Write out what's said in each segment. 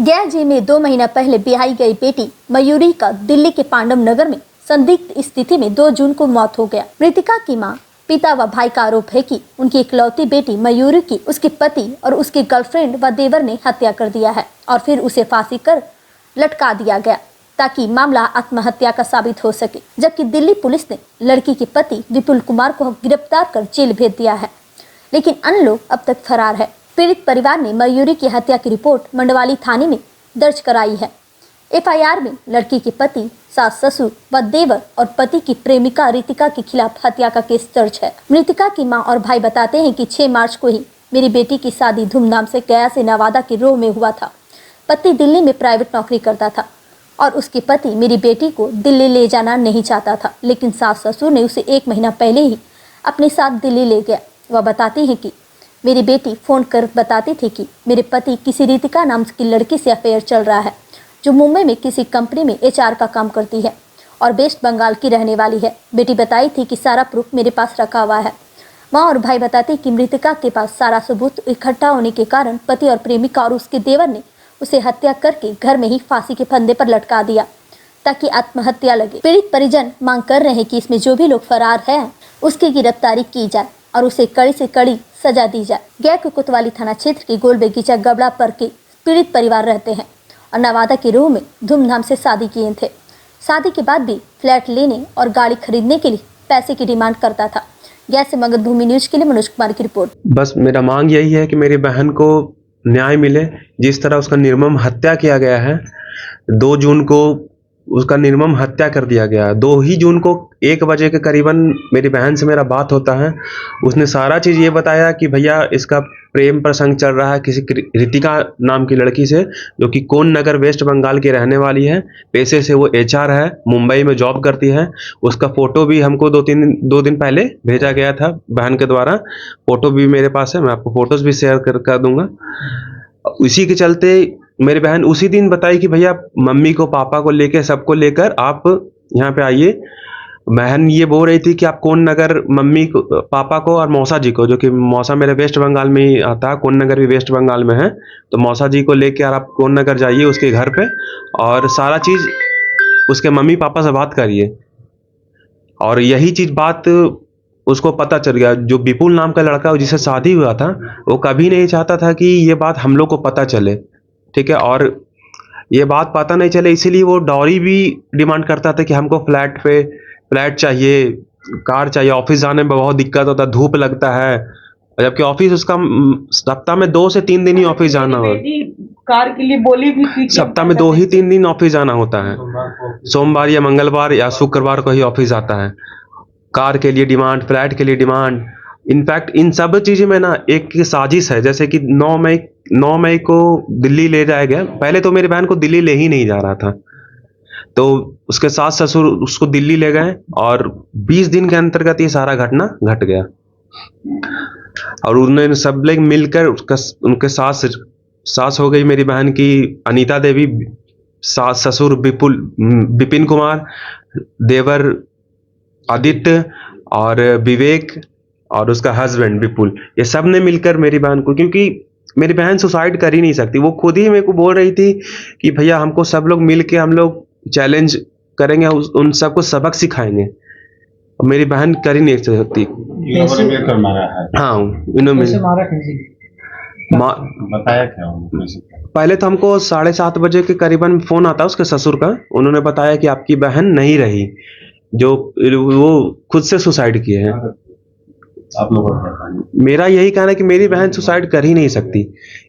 गया जी में 2 महीना पहले ब्याही गई बेटी मयूरी का दिल्ली के पांडव नगर में संदिग्ध स्थिति में 2 जून को मौत हो गया। मृतका की मां, पिता व भाई का आरोप है कि उनकी इकलौती बेटी मयूरी की उसके पति और उसके गर्लफ्रेंड व देवर ने हत्या कर दिया है और फिर उसे फांसी कर लटका दिया गया ताकि मामला आत्महत्या का साबित हो सके। जबकि दिल्ली पुलिस ने लड़की के पति विपुल कुमार को गिरफ्तार कर जेल भेज दिया है, लेकिन अन्य लोग अब तक फरार है। पीड़ित परिवार ने मयूरी की हत्या की रिपोर्ट मंडवाली थाने में दर्ज कराई है। एफआईआर में लड़की के पति, सास ससुर व देवर और पति की प्रेमिका रितिका के खिलाफ हत्या का केस दर्ज है। मृतका की मां और भाई बताते हैं कि 6 मार्च को ही मेरी बेटी की शादी धूमधाम से गया से नवादा के रोह में हुआ था। पति दिल्ली में प्राइवेट नौकरी करता था और उसके पति मेरी बेटी को दिल्ली ले जाना नहीं चाहता था, लेकिन सास ससुर ने उसे 1 महीना पहले ही अपने साथ दिल्ली ले गया। वह बताती है कि मेरी बेटी फ़ोन कर बताती थी कि मेरे पति किसी रितिका नाम की लड़की से अफेयर चल रहा है, जो मुंबई में किसी कंपनी में एचआर का काम करती है और वेस्ट बंगाल की रहने वाली है। बेटी बताई थी कि सारा प्रूफ मेरे पास रखा हुआ है। माँ और भाई बताते कि मृतका के पास सारा सबूत इकट्ठा होने के कारण पति और प्रेमिका और उसके देवर ने उसे हत्या करके घर में ही फांसी के फंदे पर लटका दिया ताकि आत्महत्या लगे। पीड़ित परिजन मांग कर रहे हैं कि इसमें जो भी लोग फरार हैं उसकी गिरफ्तारी की जाए और उसे कड़ी से कड़ी सजा दी जाए। गया के कोतवाली थाना क्षेत्र के गोल बगीचा गबड़ा पर के पीड़ित परिवार रहते हैं और नवादा के रोह में धूमधाम से शादी किए थे। शादी के बाद भी फ्लैट लेने और गाड़ी खरीदने के लिए पैसे की डिमांड करता था। गया से मगध भूमि न्यूज के लिए मनोज कुमार की रिपोर्ट। बस मेरा मांग यही है कि मेरी बहन को न्याय मिले। जिस तरह उसका निर्मम हत्या किया गया है, 2 जून को उसका निर्मम हत्या कर दिया गया। 2 ही जून को 1 बजे के करीबन मेरी बहन से मेरा बात होता है। उसने सारा चीज़ ये बताया कि भैया इसका प्रेम प्रसंग चल रहा है किसी रितिका नाम की लड़की से, जो कि कोन नगर वेस्ट बंगाल की रहने वाली है। पेशे से वो एचआर है, मुंबई में जॉब करती है। उसका फ़ोटो भी हमको 2 दिन पहले भेजा गया था बहन के द्वारा। फ़ोटो भी मेरे पास है, मैं आपको फ़ोटोज़ भी शेयर कर दूँगा। उसी के चलते मेरी बहन उसी दिन बताई कि भैया मम्मी को, पापा को लेकर, सबको लेकर आप यहाँ पे आइए। बहन ये बोल रही थी कि आप कोन नगर मम्मी को, पापा को और मौसा जी को, जो कि मौसा मेरे वेस्ट बंगाल में ही आता है, कोन नगर भी वेस्ट बंगाल में है, तो मौसा जी को लेकर आप कोन नगर जाइए उसके घर पे और सारा चीज़ उसके मम्मी पापा से बात करिए। और यही चीज़ बात उसको पता चल गया। जो विपुल नाम का लड़का जिससे शादी हुआ था, वो कभी नहीं चाहता था कि ये बात हम लोग को पता चले, ठीक है। और ये बात पता नहीं चले इसीलिए वो डॉरी भी डिमांड करता था कि हमको फ्लैट चाहिए, कार चाहिए। ऑफिस जाने में बहुत दिक्कत होता है, धूप लगता है, जबकि ऑफिस उसका सप्ताह में 2 से 3 दिन ही ऑफिस जाना हो। कार के लिए बोली भी थी सप्ताह में 2 ही 3 दिन ऑफिस जाना होता है, सोमवार या मंगलवार या शुक्रवार को ही ऑफिस आता है। कार के लिए डिमांड, फ्लैट के लिए डिमांड। इनफैक्ट इन सब चीज़ों में ना एक साजिश है। जैसे कि 9 मई को दिल्ली ले जाया गया। पहले तो मेरी बहन को दिल्ली ले ही नहीं जा रहा था, तो उसके सास ससुर उसको दिल्ली ले गए और 20 दिन के अंतर्गत ये सारा घटना घट गया। और उन्होंने सब लोग मिलकर उनके सास हो गई मेरी बहन की अनीता देवी, सास ससुर विपिन कुमार, देवर आदित्य और विवेक और उसका हस्बैंड विपुल, ये सब ने मिलकर मेरी बहन को, क्योंकि मेरी बहन सुसाइड कर ही नहीं सकती। वो खुद ही मेरे को बोल रही थी कि भैया हमको सब लोग मिल के हम लोग चैलेंज करेंगे, उन सबको सबक सिखाएंगे। और मेरी बहन कर ही नहीं सकती। हाँ, इन्होंने बताया क्या? पहले तो हमको 7:30 बजे के करीबन फ़ोन आता उसके ससुर का। उन्होंने बताया कि आपकी बहन नहीं रही, जो वो खुद से सुसाइड किए हैं। आप लोग मेरा यही कहना है कि मेरी बहन सुसाइड कर ही नहीं सकती,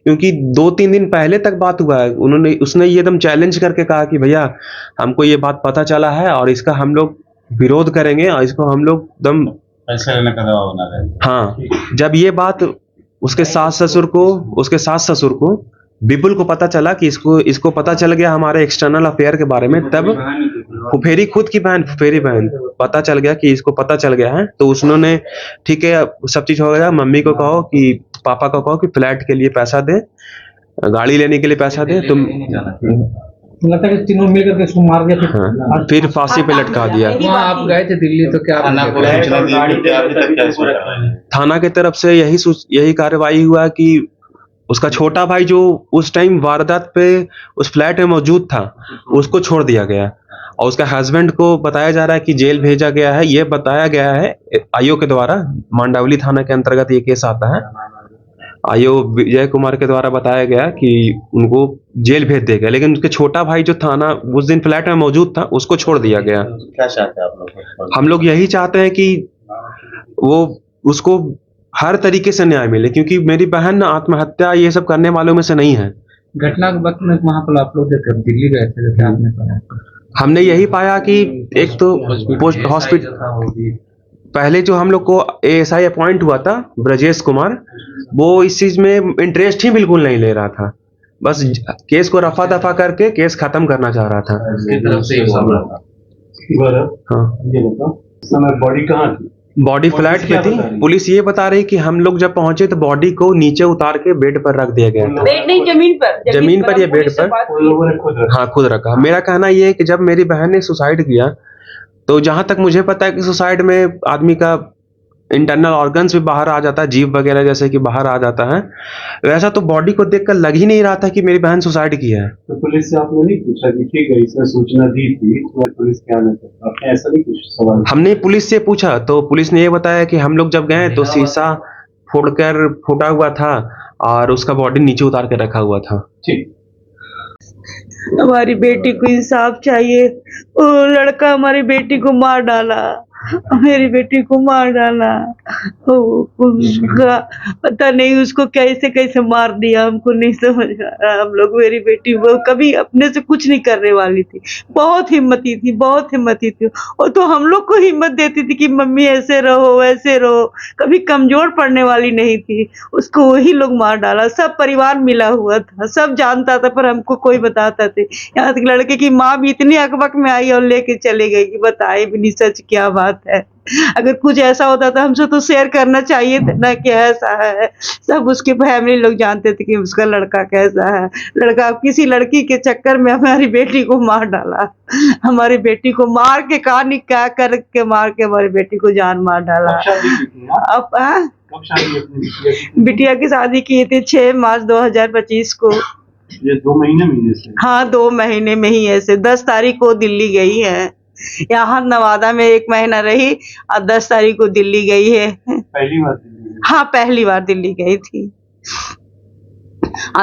क्योंकि 2-3 दिन पहले तक बात हुआ है। उसने ये एकदम चैलेंज करके कहा कि भैया हमको ये बात पता चला है और इसका हम लोग विरोध करेंगे और इसको हम लोग एकदम पैसे लेने का दबाव बना रहे। हाँ, जब ये बात उसके सास ससुर को विपुल को पता चला कि इसको पता चल गया हमारे एक्सटर्नल अफेयर के बारे में, तब फुफेरी खुद की बहन, फुफेरी बहन, पता चल गया कि इसको पता चल गया है, तो उन्होंने ठीक है सब चीज हो गया। मम्मी को कहो कि पापा को कहो कि फ्लैट के लिए पैसा दे, गाड़ी लेने के लिए पैसा दे। तुम लगता है कि तीनों मिलकर के उसको मार दिया। हाँ, फिर फांसी पे लटका दिया। वहाँ आप गए थे दिल्ली, तो क्या थाना की तरफ से यही कार्रवाई हुआ कि उसका छोटा भाई जो उस टाइम वारदात पे उस फ्लैट में मौजूद था, उसको छोड़ दिया गया और उसका हस्बैंड को बताया जा रहा है कि जेल भेजा गया है। ये बताया गया है आईओ के द्वारा, मांडावली थाना के अंतर्गत ये केस आता है। आईओ विजय कुमार के द्वारा बताया गया कि उनको जेल भेज दिया गया, लेकिन उसके छोटा भाई जो था ना, उस दिन फ्लैट में मौजूद था, उसको छोड़ दिया गया। क्या चाहते हैं आप लोग? हम लोग यही चाहते हैं कि वो उसको हर तरीके से न्याय मिले, क्योंकि मेरी बहन आत्महत्या ये सब करने वालों में से नहीं है। घटना के वक्त में वहाँ पर आप लोग जब दिल्ली गए थे जैसे आपने पाया, हमने यही पाया कि एक तो पोस्ट हॉस्पिटल पहले जो हम लोग को एएसआई अपॉइंट हुआ था ब्रजेश कुमार, वो इस चीज में इंटरेस्ट ही बिल्कुल नहीं ले रहा था, बस केस को रफा दफा करके केस खत्म करना चाह रहा था। किसकी तरफ से ये मामला था? हाँ, ये बताओ, इस समय बॉडी कहाँ थी? बॉडी फ्लैट पे थी। पुलिस ये बता रही कि हम लोग जब पहुंचे तो बॉडी को नीचे उतार के बेड पर रख दिया गया था। बेड नहीं, जमीन पर या बेड पर, उन लोगों ने खुद रखा। हाँ खुद रखा। मेरा कहना ये है कि जब मेरी बहन ने सुसाइड किया, तो जहां तक मुझे पता है कि सुसाइड में आदमी का इंटरनल ऑर्गन्स भी बाहर आ जाता है, जीभ वगैरह जैसे कि बाहर आ जाता है, वैसा तो बॉडी को देखकर लग ही नहीं रहा था कि मेरी बहन सुसाइड की है। तो पुलिस से आपने नहीं पूछा कि ठीक है इसने सूचना दी थी तो पुलिस क्या न करता, आपने ऐसा नहीं कुछ सवाल? हमने पुलिस से पूछा तो पुलिस ने ये बताया कि हम लोग जब गए तो शीशा फोड़कर फूटा हुआ था और उसका बॉडी नीचे उतार के रखा हुआ था। ठीक। हमारी बेटी को इंसाफ चाहिए। वो लड़का हमारी बेटी को मार डाला, मेरी बेटी को मार डाला। उसका पता नहीं उसको कैसे कैसे मार दिया, हमको नहीं समझ आ रहा। हम लोग, मेरी बेटी वो कभी अपने से कुछ नहीं करने वाली थी, बहुत हिम्मती थी, बहुत हिम्मती थी। और तो हम लोग को हिम्मत देती थी कि मम्मी ऐसे रहो वैसे रहो, कभी कमजोर पड़ने वाली नहीं थी। उसको वही लोग मार डाला। सब परिवार मिला हुआ था, सब जानता था, पर हमको कोई बताता थे। यहाँ तक लड़के की माँ भी इतनी अकबक में आई और लेके चले गई कि बताए भी नहीं सच क्या बात है। अगर कुछ ऐसा होता तो हमसे तो शेयर करना चाहिए था ना कि ऐसा है। सब उसके फैमिली लोग जानते थे कि उसका लड़का कैसा है। लड़का किसी लड़की के चक्कर में हमारी बेटी को मार डाला, हमारी बेटी को मार के क्या करके मार के हमारी बेटी को जान मार डाला। अब बिटिया की शादी की थी 6 मार्च 2025 को। ये 2 महीने में से? हाँ, 2 महीने में ही ऐसे 10 तारीख को दिल्ली गई है। यहाँ नवादा में 1 महीना रही और 10 तारीख को दिल्ली गई है। पहली बार दिल्ली? हाँ, पहली बार दिल्ली गई थी।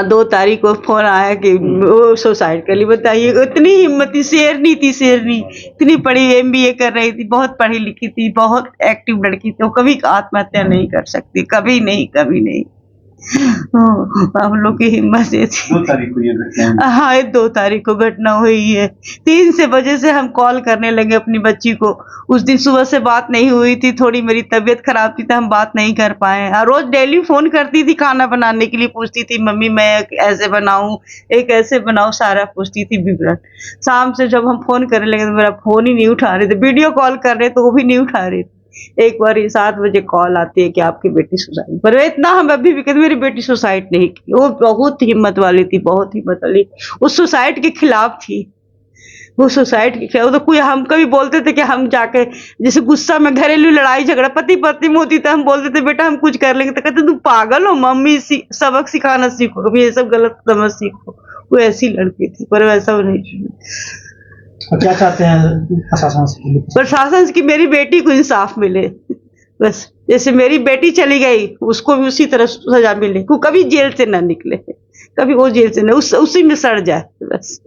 2 तारीख को फोन आया कि वो सुसाइड कर ली। बताइए, इतनी हिम्मती शेरनी थी, शेरनी। इतनी पढ़ी, MBA कर रही थी, बहुत पढ़ी लिखी थी, बहुत एक्टिव लड़की थी। वो कभी आत्महत्या नहीं कर सकती, कभी नहीं, कभी नहीं। हम लोग की हिम्मत ये थी। 2 तारीख को ये घटना? हाँ, 2 तारीख को घटना हुई है। 3 से बजे से हम कॉल करने लगे अपनी बच्ची को। उस दिन सुबह से बात नहीं हुई थी, थोड़ी मेरी तबीयत खराब थी तो हम बात नहीं कर पाए। रोज डेली फोन करती थी, खाना बनाने के लिए पूछती थी, मम्मी मैं ऐसे बनाऊं, एक ऐसे बनाऊं, सारा पूछती थी विवरण। शाम से जब हम फोन करने लगे तो मेरा फोन ही नहीं उठा रहे थे। वीडियो कॉल कर रहे तो वो भी नहीं उठा रहे थे। एक बार 7 बजे कॉल आती है कि आपकी बेटी सुसाइड, पर इतना हम अभी भी कहते मेरी बेटी सुसाइड नहीं की। वो बहुत हिम्मत वाली थी, बहुत हिम्मत वाली। उस सुसाइड के खिलाफ थी, वो सुसाइड के खिलाफ। तो कोई हम कभी बोलते थे कि हम जाके जैसे गुस्सा में घरेलू लड़ाई झगड़ा पति पत्नी में होती तो हम बोलते थे बेटा हम कुछ कर लेंगे, तो कहते तुम पागल हो, मम्मी सबक सिखाना सीखो, कभी ये सब गलत समझ सीखो। वो ऐसी लड़की थी, पर वैसा वो नहीं। क्या चाहते हैं प्रशासन से? प्रशासन से कि मेरी बेटी को इंसाफ मिले, बस। जैसे मेरी बेटी चली गई उसको भी उसी तरह सजा मिले, को कभी जेल से ना निकले, कभी वो जेल से ना, उसी में सड़ जाए, बस।